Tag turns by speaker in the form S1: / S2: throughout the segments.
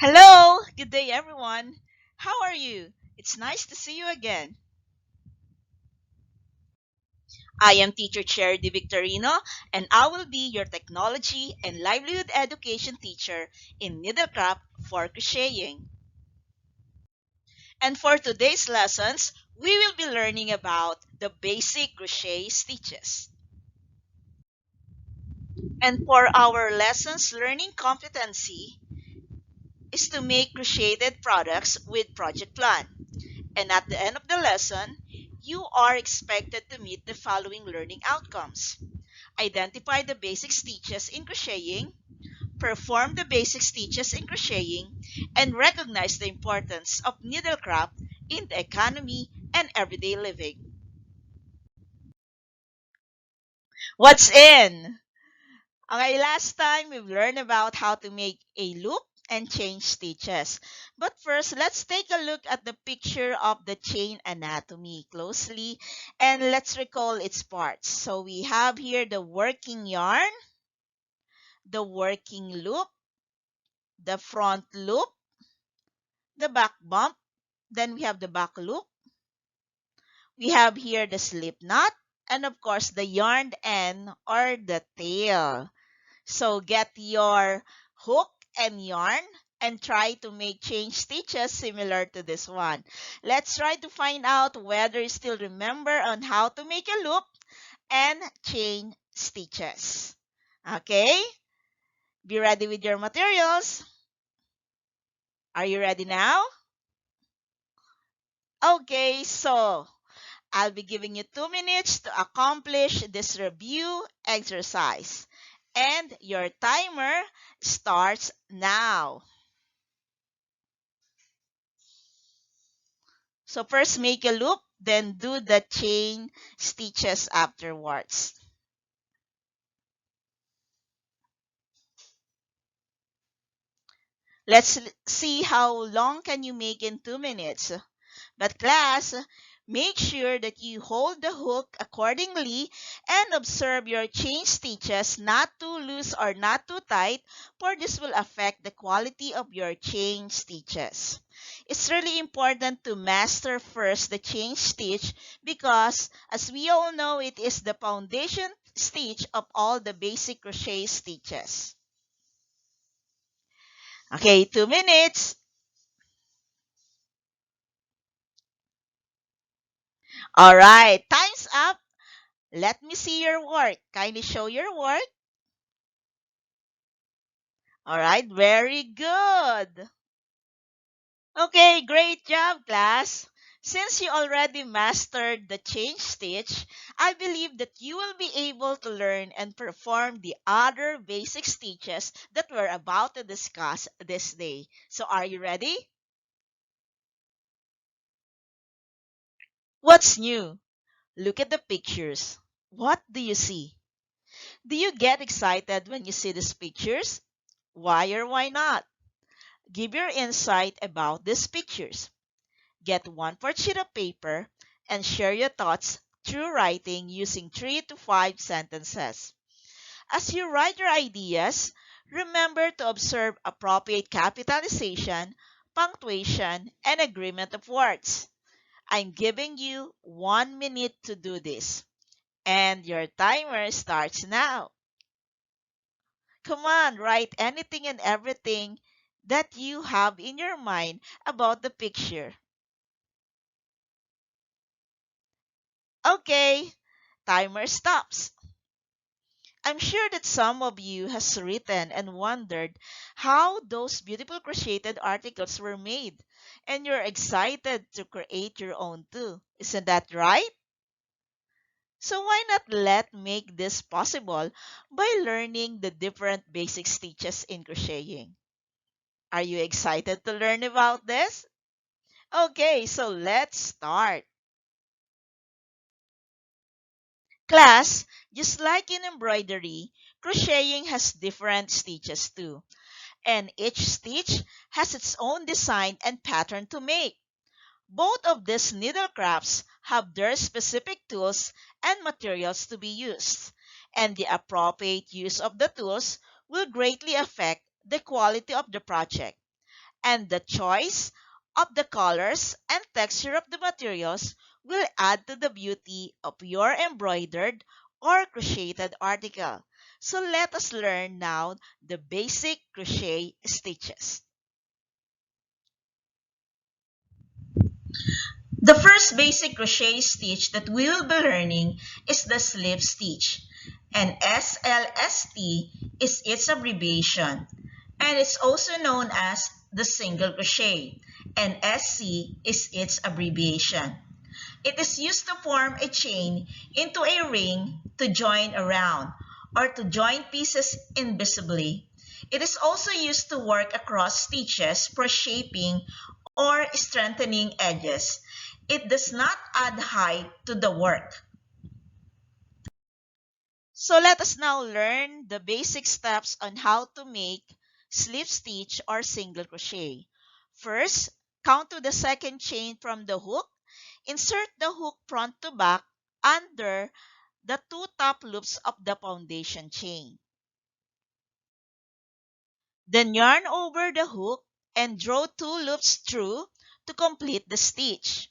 S1: Hello, good day everyone. How are you? It's nice to see you again. I am Teacher Charity Victorino and I will be your technology and livelihood education teacher in Needlecraft for crocheting. And for today's lessons, we will be learning about the basic crochet stitches. And for our lessons learning competency is to make crocheted products with project plan. And at the end of the lesson, you are expected to meet the following learning outcomes. Identify the basic stitches in crocheting, perform the basic stitches in crocheting, and recognize the importance of needlecraft in the economy and everyday living. What's in? Okay, last time we've learned about how to make a loop and change stitches. But first, let's take a look at the picture of the chain anatomy closely and let's recall its parts. So we have here the working yarn, the working loop, the front loop, the back bump, then we have the back loop. We have here the slip knot, and of course the yarn end or the tail. So get your hook and yarn and try to make chain stitches similar to this one. Let's try to find out whether you still remember on how to make a loop and chain stitches. Okay? Be ready with your materials. Are you ready now? Okay, so I'll be giving you 2 minutes to accomplish this review exercise. And your timer starts now. So first make a loop, then do the chain stitches afterwards. Let's see how long can you make in 2 minutes. But class, make sure that you hold the hook accordingly and observe your chain stitches not too loose or not too tight, for this will affect the quality of your chain stitches. It's really important to master first the chain stitch because as we all know, it is the foundation stitch of all the basic crochet stitches. Okay, 2 minutes. All right, time's up. Let me see your work. Kindly show your work. All right, very good. Okay, great job, class. Since you already mastered the chain stitch, I believe that you will be able to learn and perform the other basic stitches that we're about to discuss this day. So are you ready? What's new? Look at the pictures. What do you see? Do you get excited when you see these pictures? Why or why not? Give your insight about these pictures. Get one part sheet of paper and share your thoughts through writing using 3 to 5 sentences. As you write your ideas, remember to observe appropriate capitalization, punctuation, and agreement of words. I'm giving you 1 minute to do this, and your timer starts now. Come on, write anything and everything that you have in your mind about the picture. Okay, timer stops. I'm sure that some of you has written and wondered how those beautiful crocheted articles were made, and you're excited to create your own too. Isn't that right? So why not let make this possible by learning the different basic stitches in crocheting? Are you excited to learn about this? Okay, so let's start. Class, just like in embroidery, crocheting has different stitches too, and each stitch has its own design and pattern to make. Both of these needlecrafts have their specific tools and materials to be used, and the appropriate use of the tools will greatly affect the quality of the project. And the choice of the colors and texture of the materials will add to the beauty of your embroidered or crocheted article. So let us learn now the basic crochet stitches. The first basic crochet stitch that we will be learning is the slip stitch. And SLST is its abbreviation. And it's also known as the single crochet. And SC is its abbreviation. It is used to form a chain into a ring to join around or to join pieces invisibly. It is also used to work across stitches for shaping or strengthening edges. It does not add height to the work. So let us now learn the basic steps on how to make slip stitch or single crochet. First, count to the second chain from the hook. Insert the hook front to back under the two top loops of the foundation chain. Then yarn over the hook and draw two loops through to complete the stitch.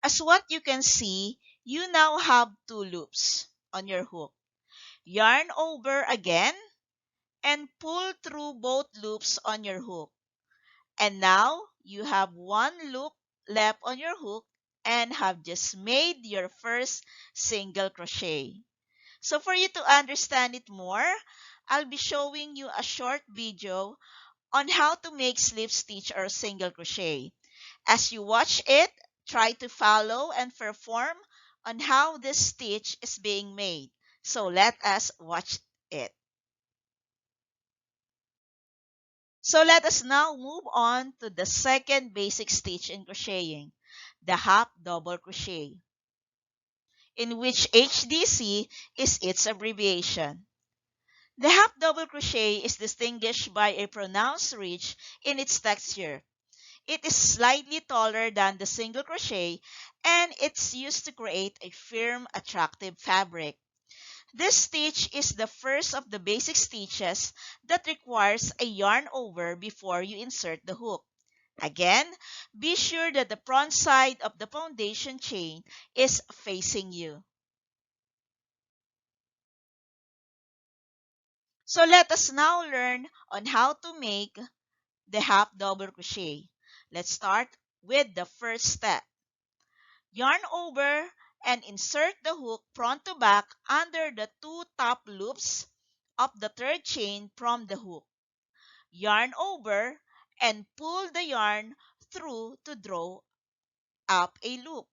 S1: As what you can see, you now have two loops on your hook. Yarn over again and pull through both loops on your hook. And now you have one loop left on your hook and have just made your first single crochet. So for you to understand it more, I'll be showing you a short video on how to make slip stitch or single crochet. As you watch it, try to follow and perform on how this stitch is being made. So let us watch it. So let us now move on to the second basic stitch in crocheting, the half double crochet, in which HDC is its abbreviation. The half double crochet is distinguished by a pronounced ridge in its texture. It is slightly taller than the single crochet and it's used to create a firm, attractive fabric. This stitch is the first of the basic stitches that requires a yarn over before you insert the hook. Again, be sure that the front side of the foundation chain is facing you. So let us now learn on how to make the half double crochet. Let's start with the first step. Yarn over and insert the hook front to back under the two top loops of the third chain from the hook. Yarn over and pull the yarn through to draw up a loop.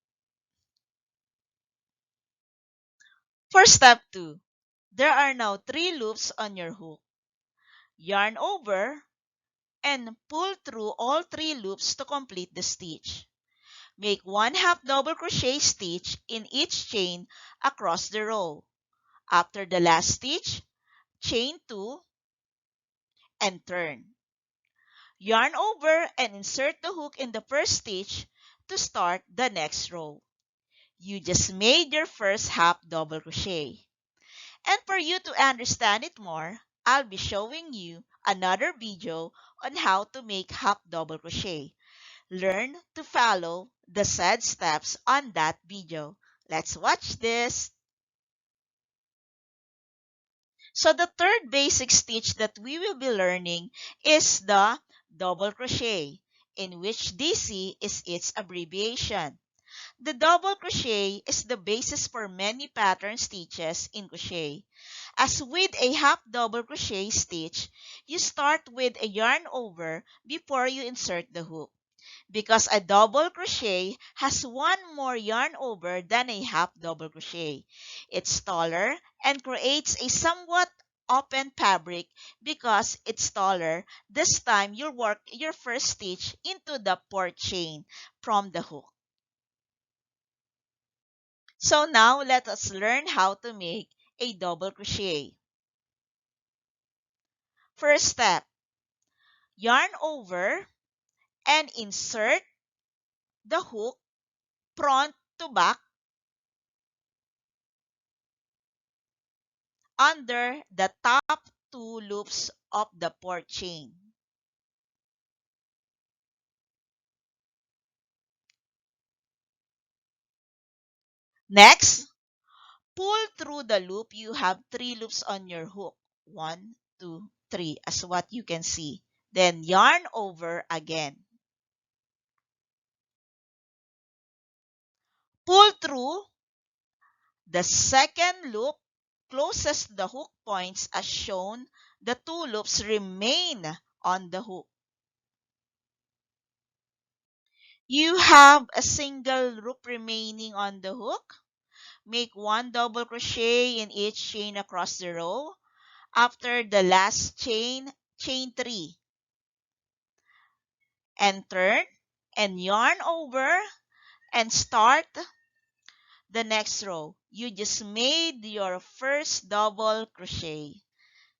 S1: For step 2, there are now 3 loops on your hook. Yarn over and pull through all 3 loops to complete the stitch. Make one half double crochet stitch in each chain across the row. After the last stitch, chain 2 and turn. Yarn over and insert the hook in the first stitch to start the next row. You just made your first half double crochet. And for you to understand it more, I'll be showing you another video on how to make half double crochet. Learn to follow the said steps on that video. Let's watch this. So the third basic stitch that we will be learning is the double crochet, in which DC is its abbreviation. The double crochet is the basis for many pattern stitches in crochet. As with a half double crochet stitch, you start with a yarn over before you insert the hook. Because a double crochet has one more yarn over than a half double crochet. It's taller and creates a somewhat open fabric. Because it's taller, this time you'll work your first stitch into the fourth chain from the hook. So now let us learn how to make a double crochet. First step, yarn over and insert the hook front to back under the top 2 loops of the fourth chain. Next, pull through the loop. You have 3 loops on your hook. 1, 2, 3, as what you can see. Then yarn over again. Pull through the second loop closest to the hook points as shown. The 2 loops remain on the hook. You have a single loop remaining on the hook. Make 1 double crochet in each chain across the row. After the last chain, chain 3. And turn and yarn over and start the next row. You just made your first double crochet.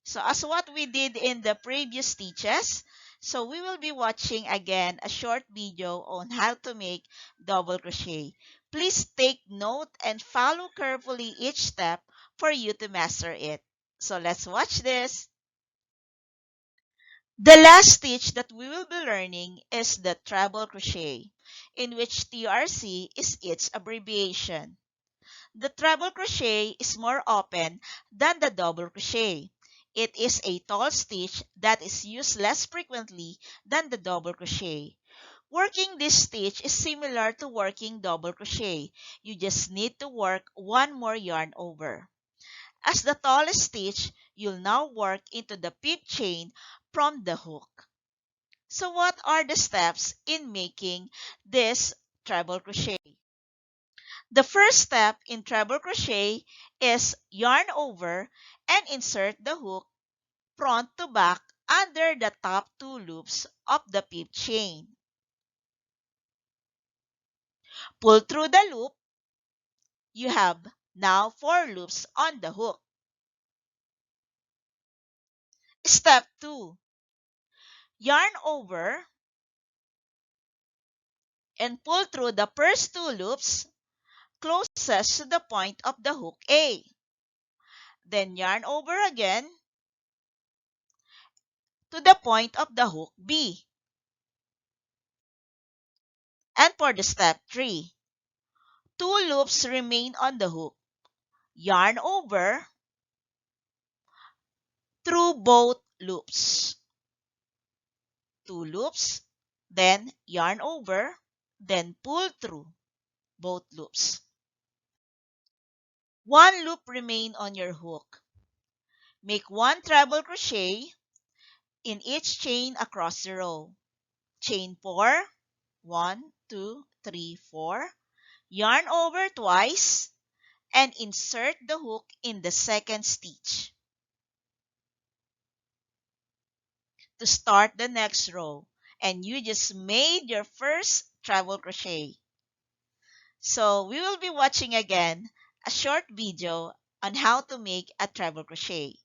S1: So as what we did in the previous stitches, so we will be watching again a short video on how to make double crochet. Please take note and follow carefully each step for you to master it. So let's watch this. The last stitch that we will be learning is the treble crochet, in which TRC is its abbreviation. The treble crochet is more open than the double crochet. It is a tall stitch that is used less frequently than the double crochet. Working this stitch is similar to working double crochet. You just need to work 1 more yarn over. As the tallest stitch, you'll now work into the 5th chain from the hook. So what are the steps in making this treble crochet? The first step in treble crochet is yarn over and insert the hook front to back under the top 2 loops of the 5th chain. Pull through the loop. You have now 4 loops on the hook. Step 2. Yarn over and pull through the first 2 loops closest to the point of the hook A. Then yarn over again to the point of the hook B. And for the step 3, 2 loops remain on the hook. Yarn over through both loops. 2 loops, then yarn over, then pull through both loops. 1 loop remain on your hook. Make 1 treble crochet in each chain across the row. Chain 4, 1, 2, 3, 4. Yarn over twice and insert the hook in the second stitch to start the next row. And you just made your first treble crochet. So we will be watching again a short video on how to make a treble crochet.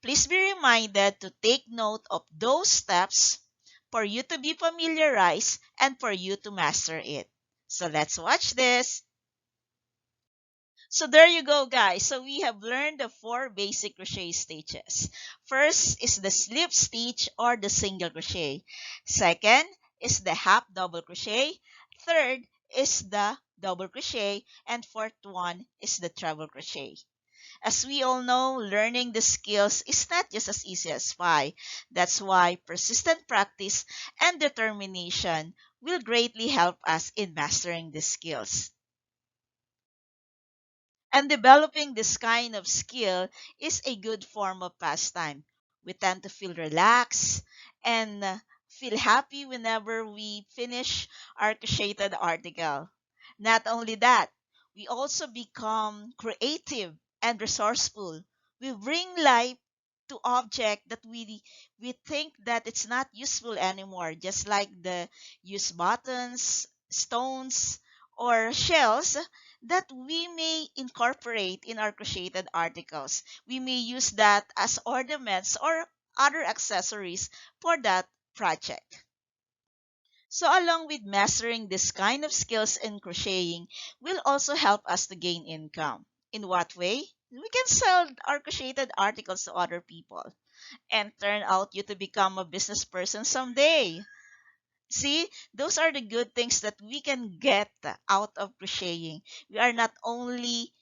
S1: Please be reminded to take note of those steps for you to be familiarized and for you to master it. So let's watch this. So there you go, guys. So we have learned the 4 basic crochet stitches. First is the slip stitch or the single crochet. Second is the half double crochet. Third is the double crochet. And fourth one is the treble crochet. As we all know, learning the skills is not just as easy as pie. That's why persistent practice and determination will greatly help us in mastering the skills. And developing this kind of skill is a good form of pastime. We tend to feel relaxed and feel happy whenever we finish our crocheted article. Not only that, we also become creative and resourceful. We bring life to object that we think that it's not useful anymore, just like the used buttons, stones, or shells that we may incorporate in our crocheted articles. We may use that as ornaments or other accessories for that project. So along with mastering this kind of skills in crocheting will also help us to gain income. In what way? We can sell our crocheted articles to other people and turn out you to become a business person someday. See, those are the good things that we can get out of crocheting. We are not only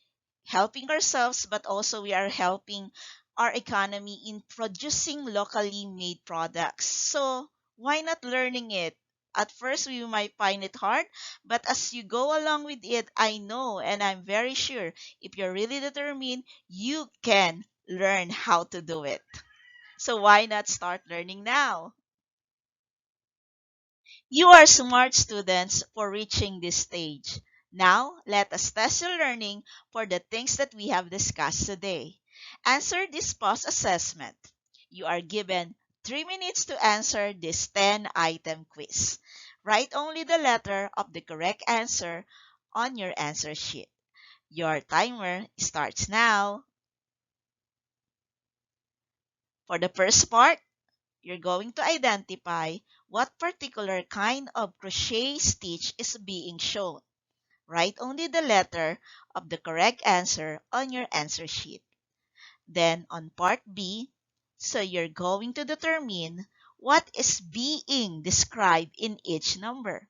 S1: helping ourselves, but also we are helping our economy in producing locally made products. So why not learning it? At first, we might find it hard, but as you go along with it, I know and I'm very sure if you're really determined, you can learn how to do it. So why not start learning now? You are smart students for reaching this stage. Now, let us test your learning for the things that we have discussed today. Answer this pause assessment. You are given 3 minutes to answer this 10-item quiz. Write only the letter of the correct answer on your answer sheet. Your timer starts now. For the first part, you're going to identify what particular kind of crochet stitch is being shown. Write only the letter of the correct answer on your answer sheet. Then on part B, so you're going to determine what is being described in each number.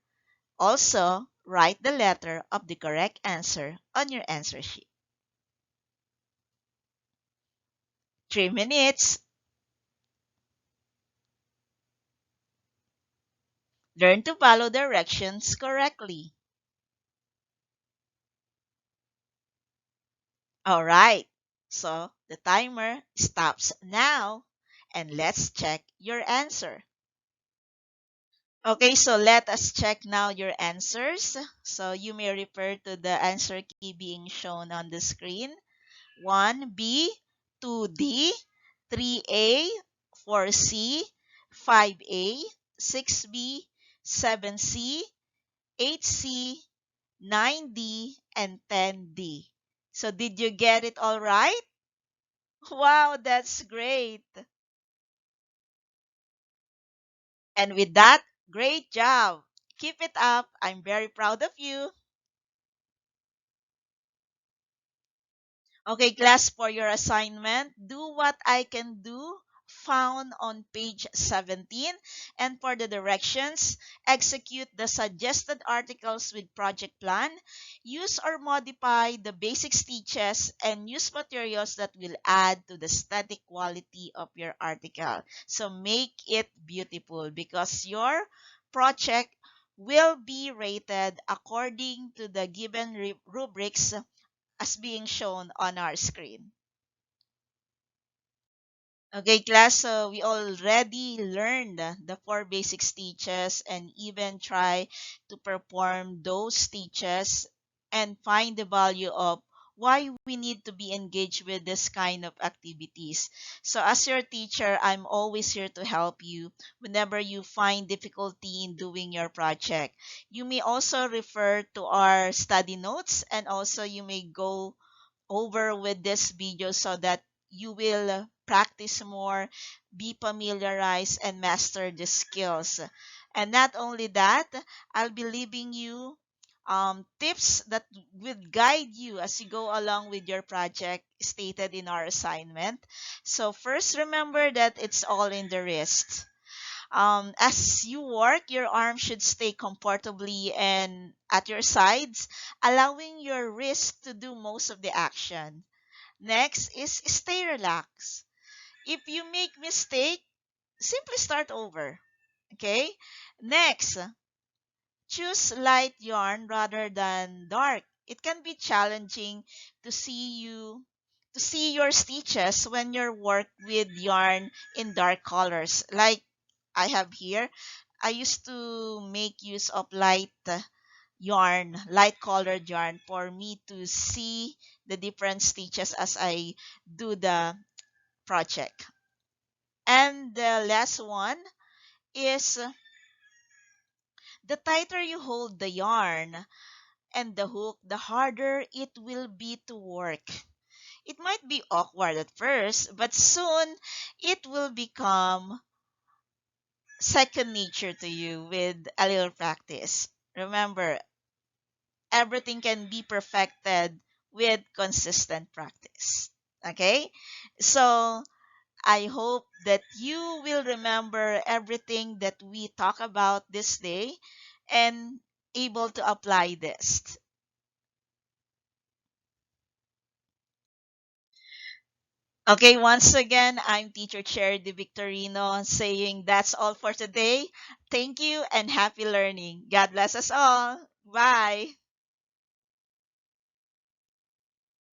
S1: Also, write the letter of the correct answer on your answer sheet. 3 minutes. Learn to follow directions correctly. All right. So the timer stops now and let's check your answer. Okay, so let us check now your answers. So you may refer to the answer key being shown on the screen. 1B, 2D, 3A, 4C, 5A, 6B, 7C, 8C, 9D, and 10D. So did you get it all right? Wow, that's great. And with that, great job. Keep it up. I'm very proud of you. Okay, class, for your assignment, do what I can do found on page 17. And for the directions, execute the suggested articles with project plan. Use or modify the basic stitches and use materials that will add to the static quality of your article. So make it beautiful because your project will be rated according to the given rubrics as being shown on our screen. Okay, class, so we already learned the 4 basic stitches and even try to perform those stitches and find the value of why we need to be engaged with this kind of activities. So as your teacher, I'm always here to help you whenever you find difficulty in doing your project. You may also refer to our study notes and also you may go over with this video so that you will practice more, be familiarized, and master the skills. And not only that, I'll be leaving you tips that will guide you as you go along with your project stated in our assignment. So first, remember that it's all in the wrist. As you work, your arm should stay comfortably and at your sides, allowing your wrist to do most of the action. Next is stay relaxed. If you make mistake, simply start over. Okay? Next, choose light yarn rather than dark. It can be challenging to see your stitches when you work with yarn in dark colors. Like I have here, I used to make use of light colored yarn for me to see the different stitches as I do the project. And the last one is the tighter you hold the yarn and the hook, the harder it will be to work. It might be awkward at first, but soon it will become second nature to you with a little practice. Remember, everything can be perfected with consistent practice. Okay? So, I hope that you will remember everything that we talk about this day and able to apply this. Okay, once again, I'm Teacher Charity Victorino saying that's all for today. Thank you and happy learning. God bless us all. Bye.